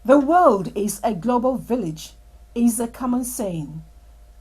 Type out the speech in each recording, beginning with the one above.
The world is a global village is a common saying.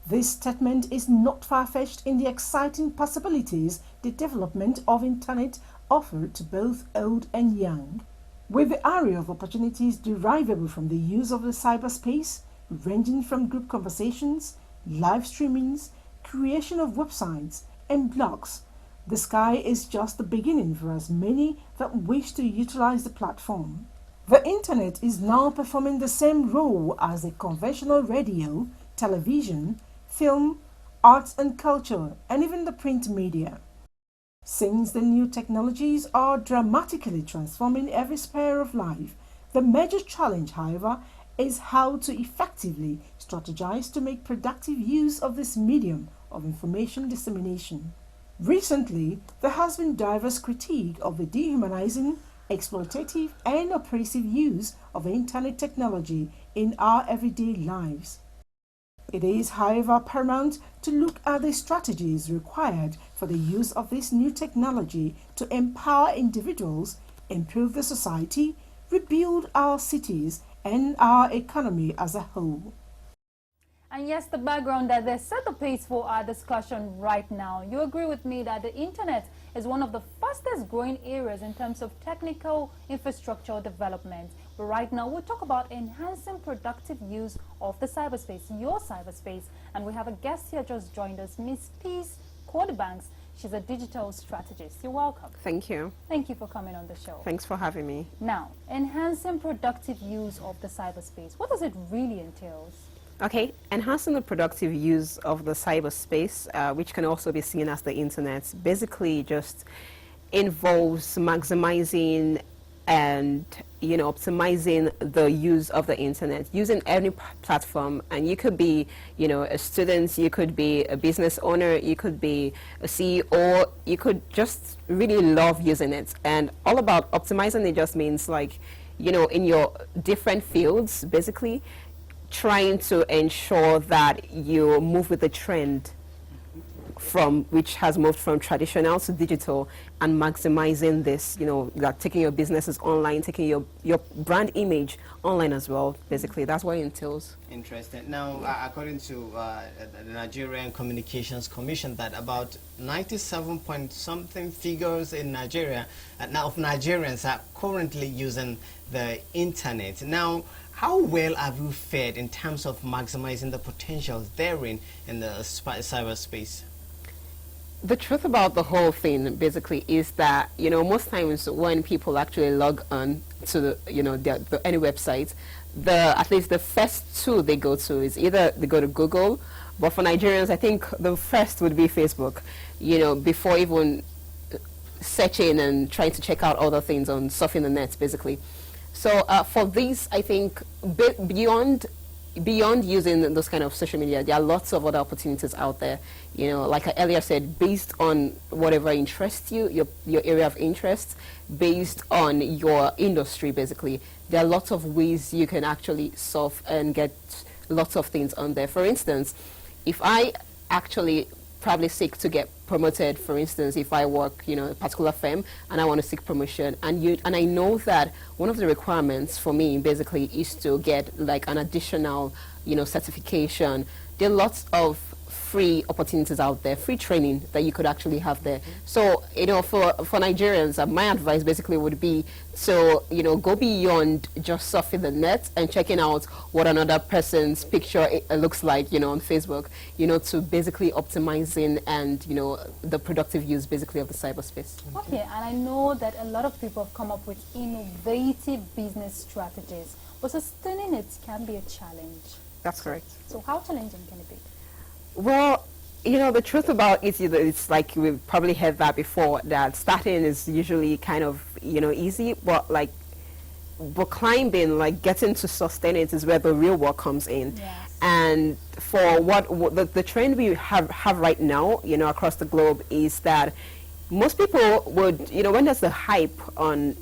This statement is not far-fetched in the exciting possibilities the development of internet offer to both old and young. With the array of opportunities derivable from the use of the cyberspace, ranging from group conversations, live streamings, creation of websites, and blogs, the sky is just the beginning for as many that wish to utilize the platform. The internet is now performing the same role as the conventional radio, television, film, arts and culture, and even the print media. Since the new technologies are dramatically transforming every sphere of life, the major challenge, however, is how to effectively strategize to make productive use of this medium of information dissemination. Recently, there has been diverse critique of the dehumanizing, exploitative, and oppressive use of internet technology in our everyday lives. It is, however, paramount to look at the strategies required for the use of this new technology to empower individuals, improve the society, rebuild our cities, and our economy as a whole. And yes, the background that they set the pace for our discussion right now. You agree with me that the internet is one of the fastest growing areas in terms of technical infrastructure development. But right now, we'll talk about enhancing productive use of the cyberspace, your cyberspace. And we have a guest here just joined us, Miss Peace CodyBanks. She's a digital strategist. You're welcome. Thank you. Thank you for coming on the show. Thanks for having me. Now, enhancing productive use of the cyberspace. What does it really entail? Okay, enhancing the productive use of the cyberspace, which can also be seen as the internet, basically just involves maximizing and optimizing the use of the internet using any platform. And you could be a student, you could be a business owner, you could be a CEO, you could just really love using it. And all about optimizing it just means in your different fields, basically trying to ensure that you move with the trend which has moved from traditional to digital, and maximizing this, like taking your businesses online, taking your brand image online as well. Basically, that's what it entails. Interesting. Now, according to the Nigerian Communications Commission, that about 97 point something figures in Nigeria now of Nigerians are currently using the internet. Now, how well have you fared in terms of maximizing the potentials therein in the cyberspace? The truth about the whole thing basically is that most times when people actually log on to the any website, at least the first two they go to is either they go to Google, but for Nigerians I think the first would be Facebook, before even searching and trying to check out other things on surfing the net basically. So for this, I think beyond using those kind of social media, there are lots of other opportunities out there. Like I earlier said, based on whatever interests you, your area of interest, based on your industry, basically, there are lots of ways you can actually surf and get lots of things on there. For instance, if I actually probably seek to get promoted, for instance, if I work, a particular firm and I want to seek promotion, and I know that one of the requirements for me basically is to get like an additional, certification. There are lots of free opportunities out there, free training that you could actually have there. So, for Nigerians, my advice basically would be to, go beyond just surfing the net and checking out what another person's picture looks like, on Facebook, to basically optimizing and, the productive use basically of the cyberspace. Okay, and I know that a lot of people have come up with innovative business strategies, but sustaining it can be a challenge. That's correct. So how challenging can it be? Well, the truth about it is that it's like we've probably heard that before, that starting is usually kind of, easy, but climbing, getting to sustain it is where the real work comes in. Yes. And for what the trend we have right now, across the globe is that most people would, when there's the hype on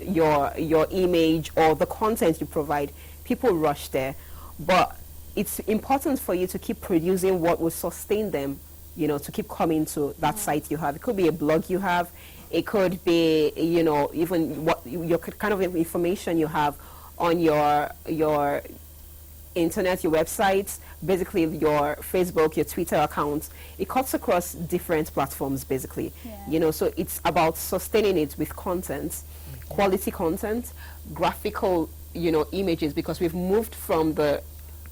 your image or the content you provide, people rush there. But it's important for you to keep producing what will sustain them, to keep coming to that site you have. It could be a blog you have, it could be, even what your kind of information you have on your internet, your websites, basically your Facebook, your Twitter accounts. It cuts across different platforms, basically. Yeah. So it's about sustaining it with content, quality content, graphical, images, because we've moved from the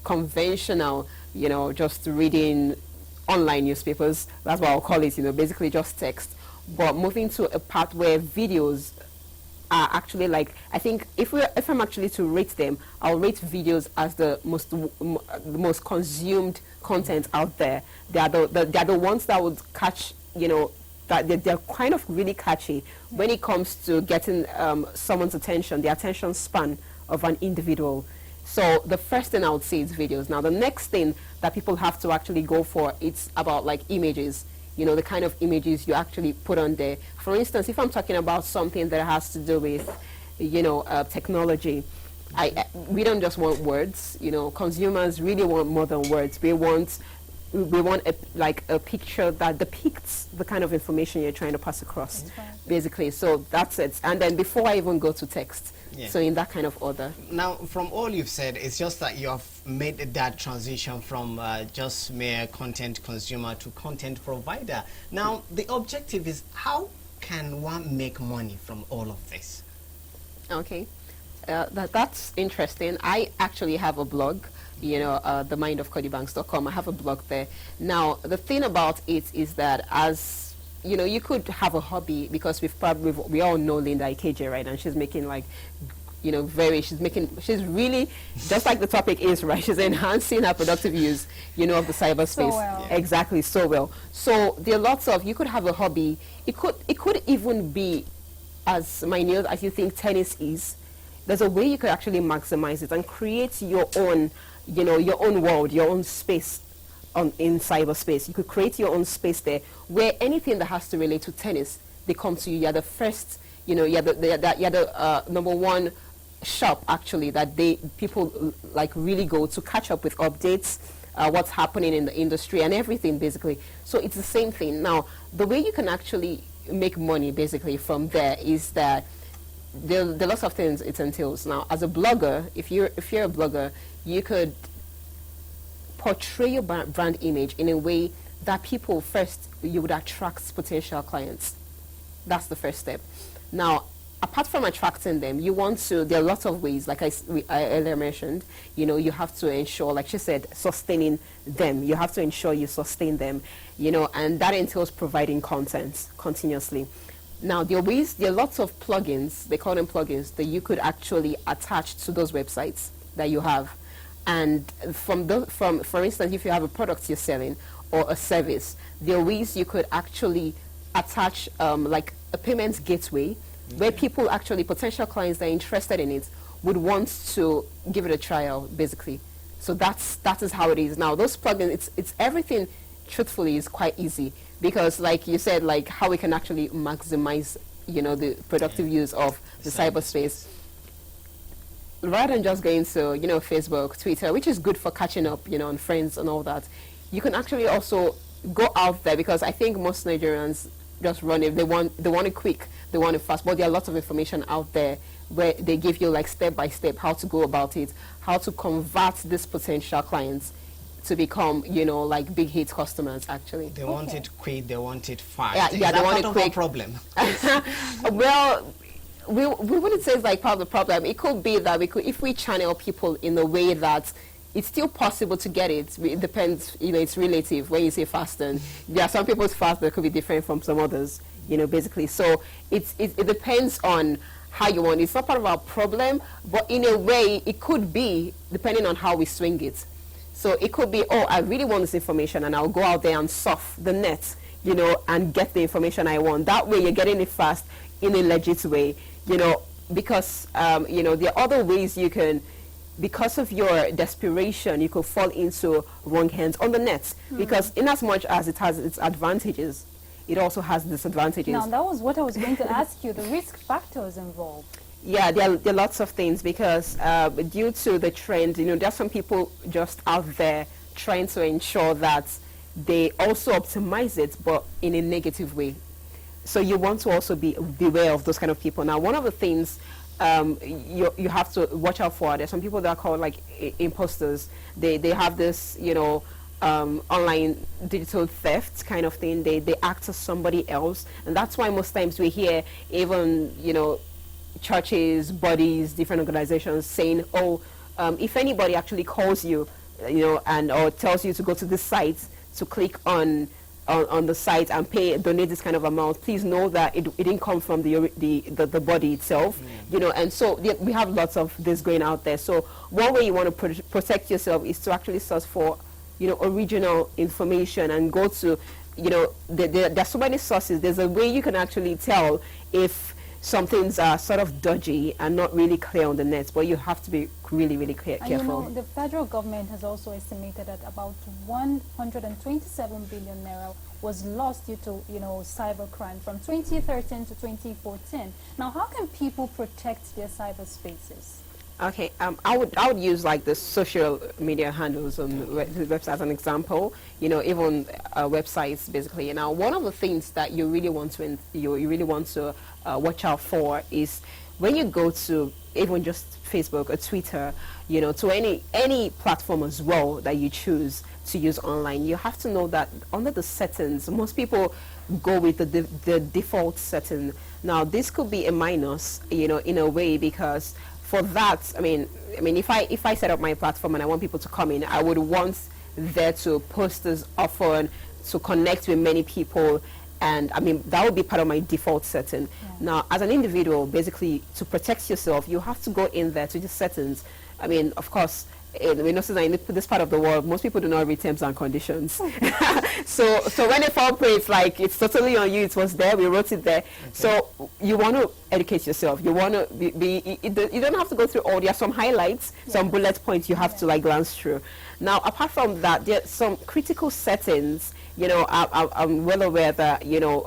conventional, just reading online newspapers. That's what I'll call it, basically just text. But moving to a part where videos are actually, like, I think if I'm actually to rate them, I'll rate videos as the most consumed content out there. They are the ones that would catch, that they're kind of really catchy when it comes to getting someone's attention, the attention span of an individual. So the first thing I would say is videos. Now the next thing that people have to actually go for, it's about like images. The kind of images you actually put on there. For instance, if I'm talking about something that has to do with, technology, we don't just want words. Consumers really want more than words. We want a picture that depicts the kind of information you're trying to pass across, basically. So that's it. And then before I even go to text, so in that kind of order. Now, from all you've said, it's just that you have made that transition from just mere content consumer to content provider. Now, the objective is, how can one make money from all of this? Okay, that's interesting. I actually have a blog, themindofcodybanks.com. I have a blog there. Now, the thing about it is that, as you could have a hobby, because we all know Linda Ikeje, right? And she's making like, she's really, just like the topic is, right? She's enhancing her productive use, of the cyberspace. So well. Yeah. Exactly, so well. So there are lots of, you could have a hobby. It could even be as minute as you think tennis is. There's a way you could actually maximize it and create your own, your own world, your own space in cyberspace. You could create your own space there, where anything that has to relate to tennis, they come to you. You're the first, you're the number one shop actually that people like really go to catch up with updates, what's happening in the industry and everything, basically. So it's the same thing. Now, the way you can actually make money basically from there is that there are lots of things it entails. Now, as a blogger, if you're a blogger, you could portray your brand image in a way that people, first, you would attract potential clients. That's the first step. Now, apart from attracting them, you want to, there are lots of ways, like I earlier mentioned, you have to ensure, like she said, sustaining them. You have to ensure you sustain them, and that entails providing content continuously. Now, there are lots of plugins, they call them plugins, that you could actually attach to those websites that you have. And for instance, if you have a product you're selling or a service, there are ways you could actually attach like a payments gateway, where people actually, potential clients that are interested in it, would want to give it a trial, basically. So that is how it is. Now, those plugins, it's everything, truthfully, is quite easy, because like you said, like how we can actually maximize, the productive use of the cyberspace. Rather than just going to, Facebook, Twitter, which is good for catching up, on friends and all that, you can actually also go out there, because I think most Nigerians just run it. They want it quick, they want it fast, but there are lots of information out there where they give you like step by step how to go about it, how to convert these potential clients to become, like big hit customers, actually. They want it quick, they want it fast. Yeah, they want it quick. Problem? Well, we wouldn't say it's like part of the problem. It could be that if we channel people in a way that it's still possible to get it. It depends, it's relative. When you say fast, and there are some people's fast that could be different from some others, basically. So it depends on how you want it. It's not part of our problem, but in a way, it could be, depending on how we swing it. So it could be, oh, I really want this information, and I'll go out there and surf the net, and get the information I want. That way, you're getting it fast in a legit way, because, there are other ways you can, because of your desperation, you could fall into wrong hands on the net. Because in as much as it has its advantages, it also has disadvantages. Now, that was what I was going to ask you, the risk factors involved. Yeah, there are lots of things, because due to the trend, there are some people just out there trying to ensure that they also optimize it, but in a negative way. So you want to also beware of those kind of people. Now, one of the things you have to watch out for. There's some people that are called like imposters. They have this, you know, online digital theft kind of thing. They act as somebody else, and that's why most times we hear even, you know, churches, bodies, different organizations saying, oh, if anybody actually calls you, you know, and or tells you to go to this site to click on the site and donate this kind of amount, please know that it didn't come from the body itself, you know. And so we have lots of this going out there. So one way you want to protect yourself is to actually search for, you know, original information and go to, you know, there's so many sources. There's a way you can actually tell if some things are sort of dodgy and not really clear on the net, but you have to be really, really careful. You know, the federal government has also estimated that about 127 billion naira was lost due to, you know, cybercrime from 2013 to 2014. Now, how can people protect their cyberspaces? Okay, I would use like the social media handles on the website as an example. You know, even websites basically. Now, one of the things that you really want to watch out for is when you go to even just Facebook or Twitter, you know, to any platform as well that you choose to use online. You have to know that under the settings, most people go with the default setting. Now, this could be a minus, you know, in a way, because for that, I mean, if I set up my platform and I want people to come in, I would want there to post as often, to connect with many people, and I mean that would be part of my default setting. Yeah. Now, as an individual, basically to protect yourself, you have to go in there to the settings. I mean, of course, we notice that in this part of the world, most people do not read terms and conditions. so when it operates, like, it's totally on you. It was there. We wrote it there. Okay. So you want to educate yourself. You want to you don't have to go through all. There are some highlights, some bullet points you have to like glance through. Now, apart from that, there are some critical settings. You know, I'm well aware that, you know,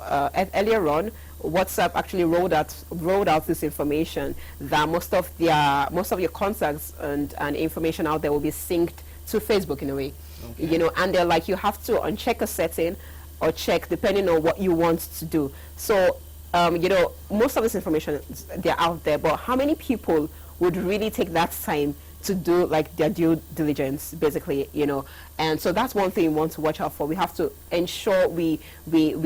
earlier on, WhatsApp actually rolled out this information that most of your contacts and information out there will be synced to Facebook in a way. Okay. You know, and they're like, you have to uncheck a setting or check depending on what you want to do. So you know, most of this information, they're out there, but how many people would really take that time to do like their due diligence, basically, you know? And so that's one thing we want to watch out for. We have to ensure we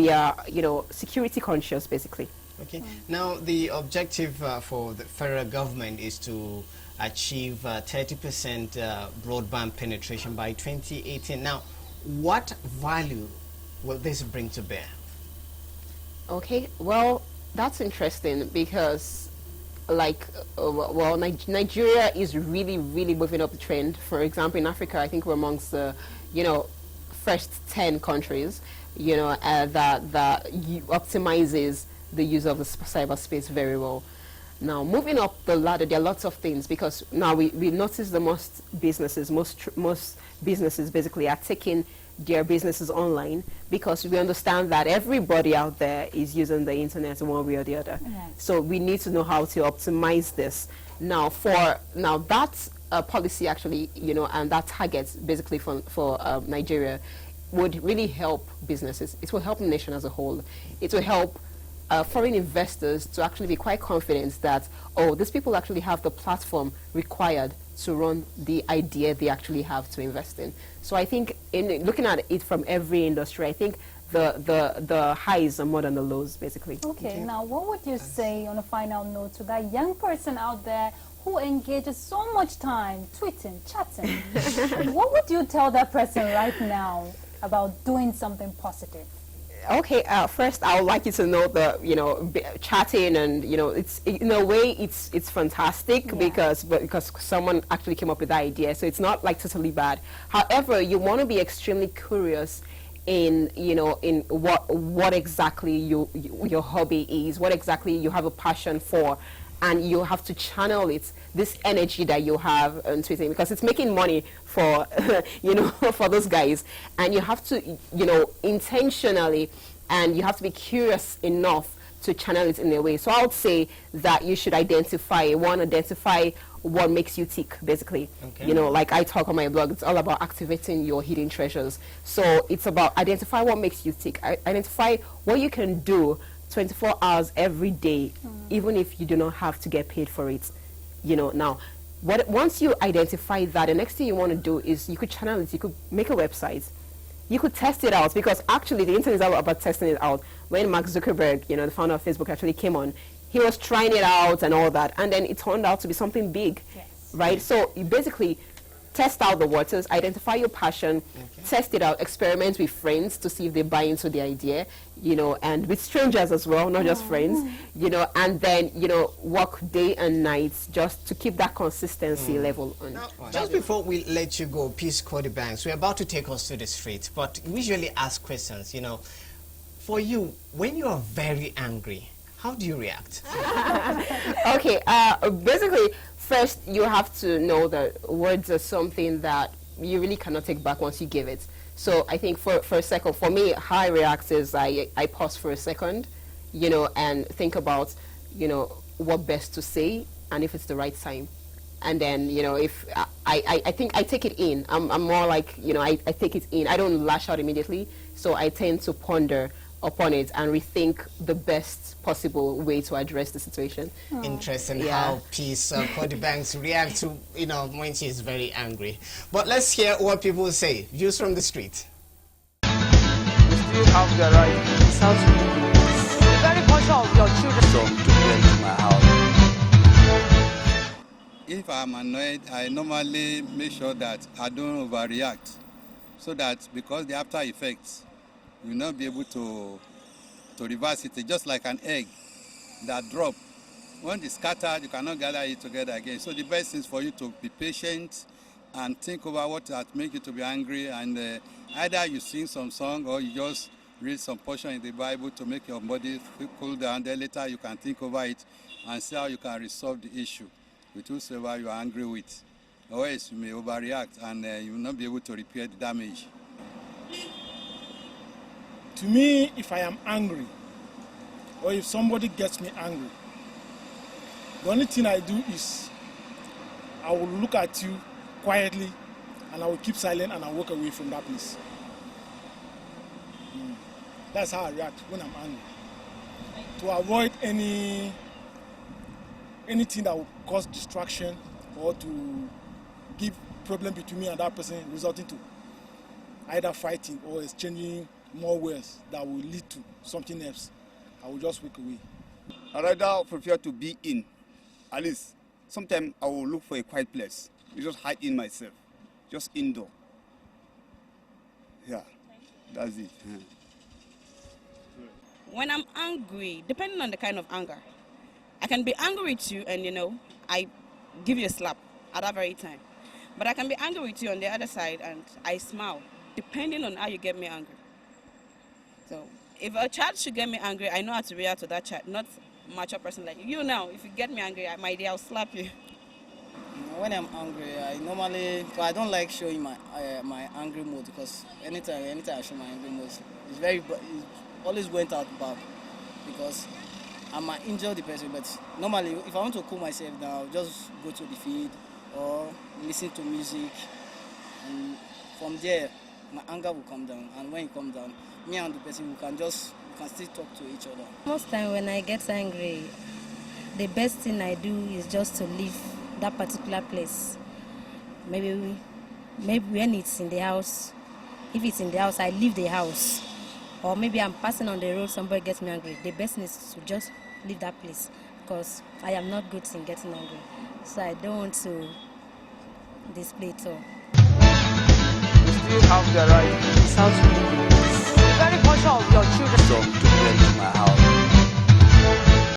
are, you know, security conscious, basically. Okay. Now, the objective for the federal government is to achieve 30% broadband penetration by 2018. Now, what value will this bring to bear? Okay, well, that's interesting because, like, well, Nigeria is really, really moving up the trend. For example, in Africa, I think we're amongst the, you know, first 10 countries, you know, that optimizes the use of the cyberspace very well. Now, moving up the ladder, there are lots of things, because now we notice the most businesses basically are taking their businesses online, because we understand that everybody out there is using the internet one way or the other. Right. So we need to know how to optimize this. Now, that policy actually, you know, and that target basically for Nigeria would really help businesses. It will help the nation as a whole. It will help foreign investors to actually be quite confident that, oh, these people actually have the platform required to run the idea they actually have to invest in. So I think, in looking at it from every industry, I think the highs are more than the lows, basically. Okay, now what would you say on a final note to that young person out there who engages so much time tweeting, chatting? What would you tell that person right now about doing something positive? Okay, first I would like you to know that, you know, chatting and, you know, it's in a way it's fantastic, because someone actually came up with that idea, so it's not like totally bad. However, you want to be extremely curious in, you know, in what exactly your hobby is, what exactly you have a passion for, and you have to channel it, this energy that you have on Twitter, because it's making money for, you know, for those guys. And you have to, you know, intentionally, and you have to be curious enough to channel it in a way. So I would say that you should identify what makes you tick, basically. Okay. You know, like I talk on my blog, it's all about activating your hidden treasures. So it's about identify what makes you tick, identify what you can do 24 hours every day, even if you do not have to get paid for it. Now, once you identify that, the next thing you want to do is you could channel it, you could make a website, you could test it out, because actually the internet is all about testing it out. When Mark Zuckerberg, the founder of Facebook, actually came on, he was trying it out and all that, and then it turned out to be something big, right? So you basically test out the waters, identify your passion, test it out, experiment with friends to see if they buy into the idea, and with strangers as well, not just friends, and then, work day and night just to keep that consistency level on. Now, just before we let you go, Peace CodyBanks, we're about to take us to the street, but we usually ask questions, for you, when you are very angry, how do you react? Okay, basically, first you have to know that words are something that you really cannot take back once you give it. So I think for a second, for me, how I react is I pause for a second, and think about, what best to say and if it's the right time. And then, if I think I take it in. I'm more like, I take it in. I don't lash out immediately. So I tend to ponder upon it and rethink the best possible way to address the situation. Interesting how Peace CodyBanks react to, when she is very angry. But let's hear what people say. Views from the street. You still have the right. It sounds really good. Be very conscious of your children. So to get to my house. If I'm annoyed, I normally make sure that I don't overreact, so that because the after effects will not be able to reverse it. It's just like an egg that drop. When it's scattered, you cannot gather it together again. So the best is for you to be patient and think over what that make you to be angry, and either you sing some song or you just read some portion in the Bible to make your body cool down. Then later you can think over it and see how you can resolve the issue with whosoever you are angry with. Otherwise you may overreact and you will not be able to repair the damage. To me, if I am angry, or if somebody gets me angry, the only thing I do is I will look at you quietly and I will keep silent and I'll walk away from that place. That's how I react when I'm angry. To avoid anything that will cause distraction or to give problem between me and that person, resulting to either fighting or exchanging more words that will lead to something else, I will just walk away. I rather prefer to be in. At least sometimes I will look for a quiet place. You just hide in myself, just indoor. Yeah, that's it. When I'm angry, depending on the kind of anger, I can be angry with you and I give you a slap at that very time. But I can be angry with you on the other side and I smile, depending on how you get me angry. So if a child should get me angry, I know how to react to that child, not a mature person like you. Now, if you get me angry, my dear, I'll slap you. When I'm angry, I don't like showing my angry mood, because anytime I show my angry mood, it's always went out bad, because I might injure the person. But normally, if I want to cool myself down, I'll just go to the field or listen to music, and from there, my anger will come down. And when it comes down, me and the person we can still talk to each other. Most time when I get angry, the best thing I do is just to leave that particular place. Maybe when it's in the house, if it's in the house, I leave the house. Or maybe I'm passing on the road, somebody gets me angry. The best thing is to just leave that place, because I am not good in getting angry. So I don't want to display it all. You still have the right. It sounds really good. Be very conscious of your children.